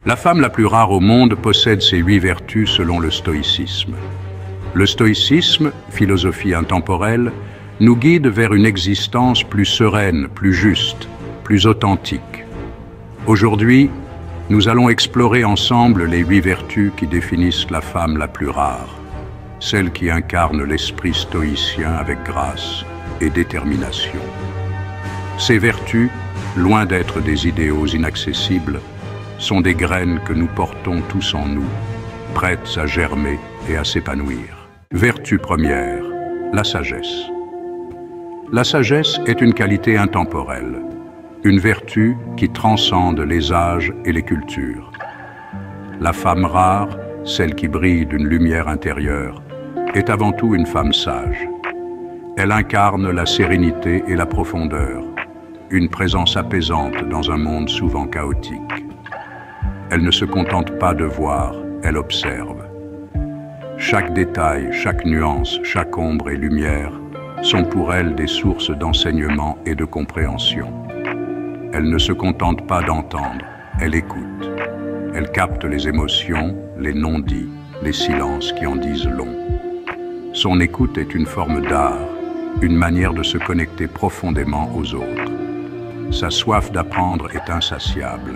La femme la plus rare au monde possède ces 8 vertus selon le stoïcisme. Le stoïcisme, philosophie intemporelle, nous guide vers une existence plus sereine, plus juste, plus authentique. Aujourd'hui, nous allons explorer ensemble les 8 vertus qui définissent la femme la plus rare, celle qui incarne l'esprit stoïcien avec grâce et détermination. Ces vertus, loin d'être des idéaux inaccessibles, sont des graines que nous portons tous en nous, prêtes à germer et à s'épanouir. Vertu première, la sagesse. La sagesse est une qualité intemporelle, une vertu qui transcende les âges et les cultures. La femme rare, celle qui brille d'une lumière intérieure, est avant tout une femme sage. Elle incarne la sérénité et la profondeur, une présence apaisante dans un monde souvent chaotique. Elle ne se contente pas de voir, elle observe. Chaque détail, chaque nuance, chaque ombre et lumière sont pour elle des sources d'enseignement et de compréhension. Elle ne se contente pas d'entendre, elle écoute. Elle capte les émotions, les non-dits, les silences qui en disent long. Son écoute est une forme d'art, une manière de se connecter profondément aux autres. Sa soif d'apprendre est insatiable,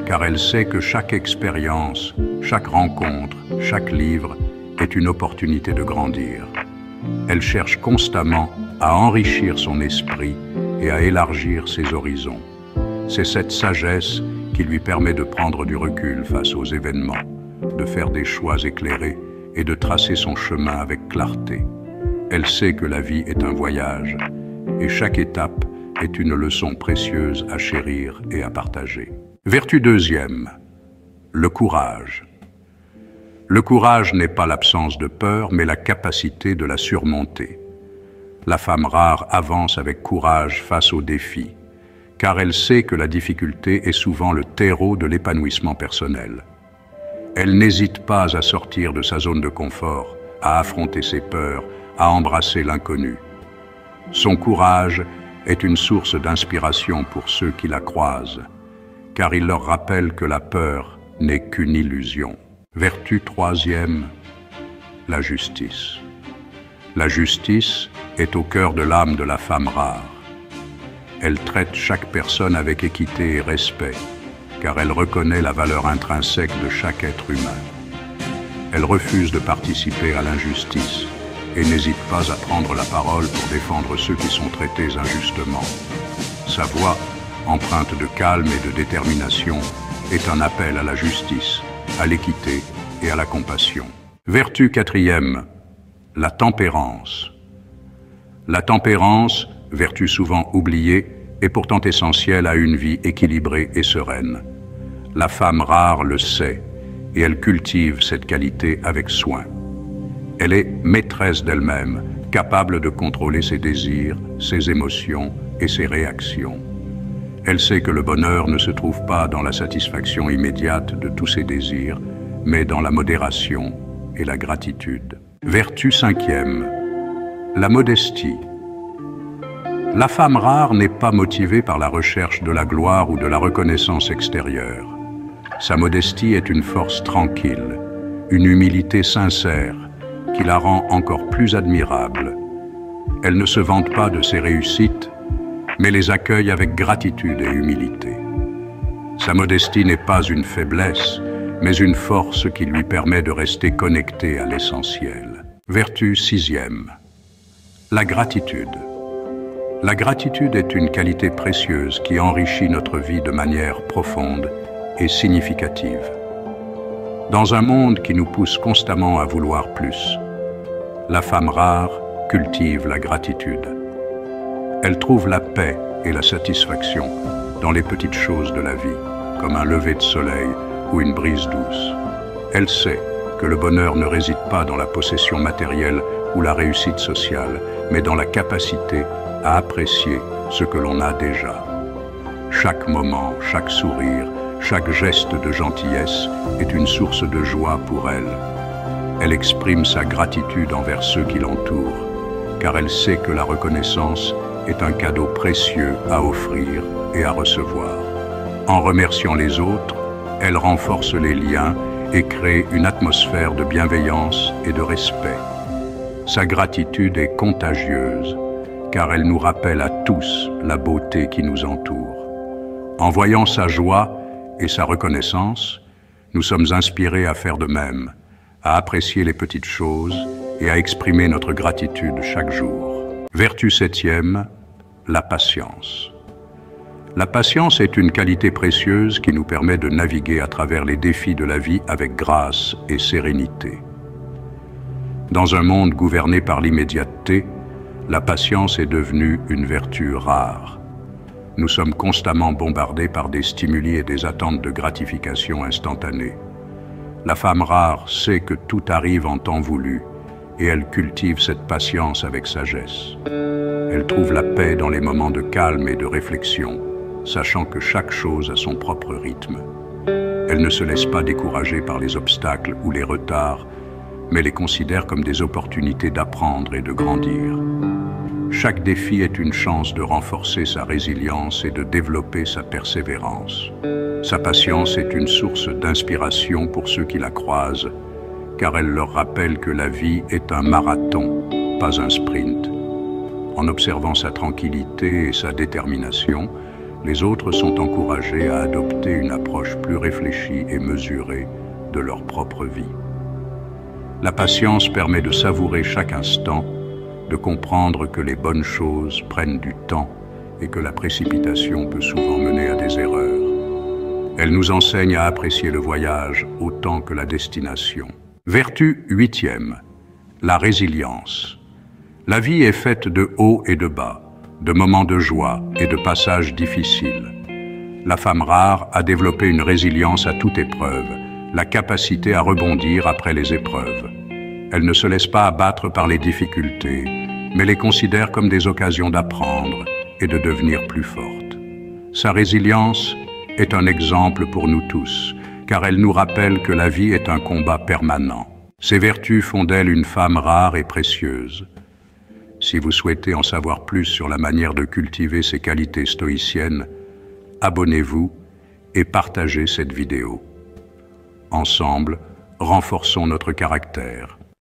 car elle sait que chaque expérience, chaque rencontre, chaque livre est une opportunité de grandir. Elle cherche constamment à enrichir son esprit et à élargir ses horizons. C'est cette sagesse qui lui permet de prendre du recul face aux événements, de faire des choix éclairés et de tracer son chemin avec clarté. Elle sait que la vie est un voyage et chaque étape est une leçon précieuse à chérir et à partager. Vertu deuxième, le courage. Le courage n'est pas l'absence de peur, mais la capacité de la surmonter. La femme rare avance avec courage face aux défis, car elle sait que la difficulté est souvent le terreau de l'épanouissement personnel. Elle n'hésite pas à sortir de sa zone de confort, à affronter ses peurs, à embrasser l'inconnu. Son courage est une source d'inspiration pour ceux qui la croisent, car il leur rappelle que la peur n'est qu'une illusion. Vertu troisième, la justice. La justice est au cœur de l'âme de la femme rare. Elle traite chaque personne avec équité et respect, car elle reconnaît la valeur intrinsèque de chaque être humain. Elle refuse de participer à l'injustice et n'hésite pas à prendre la parole pour défendre ceux qui sont traités injustement. Sa voix, empreinte de calme et de détermination, est un appel à la justice, à l'équité et à la compassion. Vertu quatrième, la tempérance. La tempérance, vertu souvent oubliée, est pourtant essentielle à une vie équilibrée et sereine. La femme rare le sait et elle cultive cette qualité avec soin. Elle est maîtresse d'elle-même, capable de contrôler ses désirs, ses émotions et ses réactions. Elle sait que le bonheur ne se trouve pas dans la satisfaction immédiate de tous ses désirs, mais dans la modération et la gratitude. Vertu cinquième, la modestie. La femme rare n'est pas motivée par la recherche de la gloire ou de la reconnaissance extérieure. Sa modestie est une force tranquille, une humilité sincère qui la rend encore plus admirable. Elle ne se vante pas de ses réussites, mais les accueille avec gratitude et humilité. Sa modestie n'est pas une faiblesse, mais une force qui lui permet de rester connectée à l'essentiel. Vertu sixième, la gratitude. La gratitude est une qualité précieuse qui enrichit notre vie de manière profonde et significative. Dans un monde qui nous pousse constamment à vouloir plus, la femme rare cultive la gratitude. Elle trouve la paix et la satisfaction dans les petites choses de la vie, comme un lever de soleil ou une brise douce. Elle sait que le bonheur ne réside pas dans la possession matérielle ou la réussite sociale, mais dans la capacité à apprécier ce que l'on a déjà. Chaque moment, chaque sourire, chaque geste de gentillesse est une source de joie pour elle. Elle exprime sa gratitude envers ceux qui l'entourent, car elle sait que la reconnaissance est un cadeau précieux à offrir et à recevoir. En remerciant les autres, Elle renforce les liens et crée une atmosphère de bienveillance et de respect. Sa gratitude est contagieuse, car elle nous rappelle à tous la beauté qui nous entoure. En voyant sa joie et sa reconnaissance, nous sommes inspirés à faire de même, à apprécier les petites choses et à exprimer notre gratitude chaque jour. Vertu 7e, la patience. La patience est une qualité précieuse qui nous permet de naviguer à travers les défis de la vie avec grâce et sérénité. Dans un monde gouverné par l'immédiateté, la patience est devenue une vertu rare. Nous sommes constamment bombardés par des stimuli et des attentes de gratification instantanée. La femme rare sait que tout arrive en temps voulu et elle cultive cette patience avec sagesse. Elle trouve la paix dans les moments de calme et de réflexion, sachant que chaque chose a son propre rythme. Elle ne se laisse pas décourager par les obstacles ou les retards, mais les considère comme des opportunités d'apprendre et de grandir. Chaque défi est une chance de renforcer sa résilience et de développer sa persévérance. Sa patience est une source d'inspiration pour ceux qui la croisent, car elle leur rappelle que la vie est un marathon, pas un sprint. En observant sa tranquillité et sa détermination, les autres sont encouragés à adopter une approche plus réfléchie et mesurée de leur propre vie. La patience permet de savourer chaque instant, de comprendre que les bonnes choses prennent du temps et que la précipitation peut souvent mener à des erreurs. Elle nous enseigne à apprécier le voyage autant que la destination. Vertu 8e, la résilience. La vie est faite de hauts et de bas, de moments de joie et de passages difficiles. La femme rare a développé une résilience à toute épreuve, la capacité à rebondir après les épreuves. Elle ne se laisse pas abattre par les difficultés, mais les considère comme des occasions d'apprendre et de devenir plus forte. Sa résilience est un exemple pour nous tous, car elle nous rappelle que la vie est un combat permanent. Ses vertus font d'elle une femme rare et précieuse. Si vous souhaitez en savoir plus sur la manière de cultiver ces qualités stoïciennes, abonnez-vous et partagez cette vidéo. Ensemble, renforçons notre caractère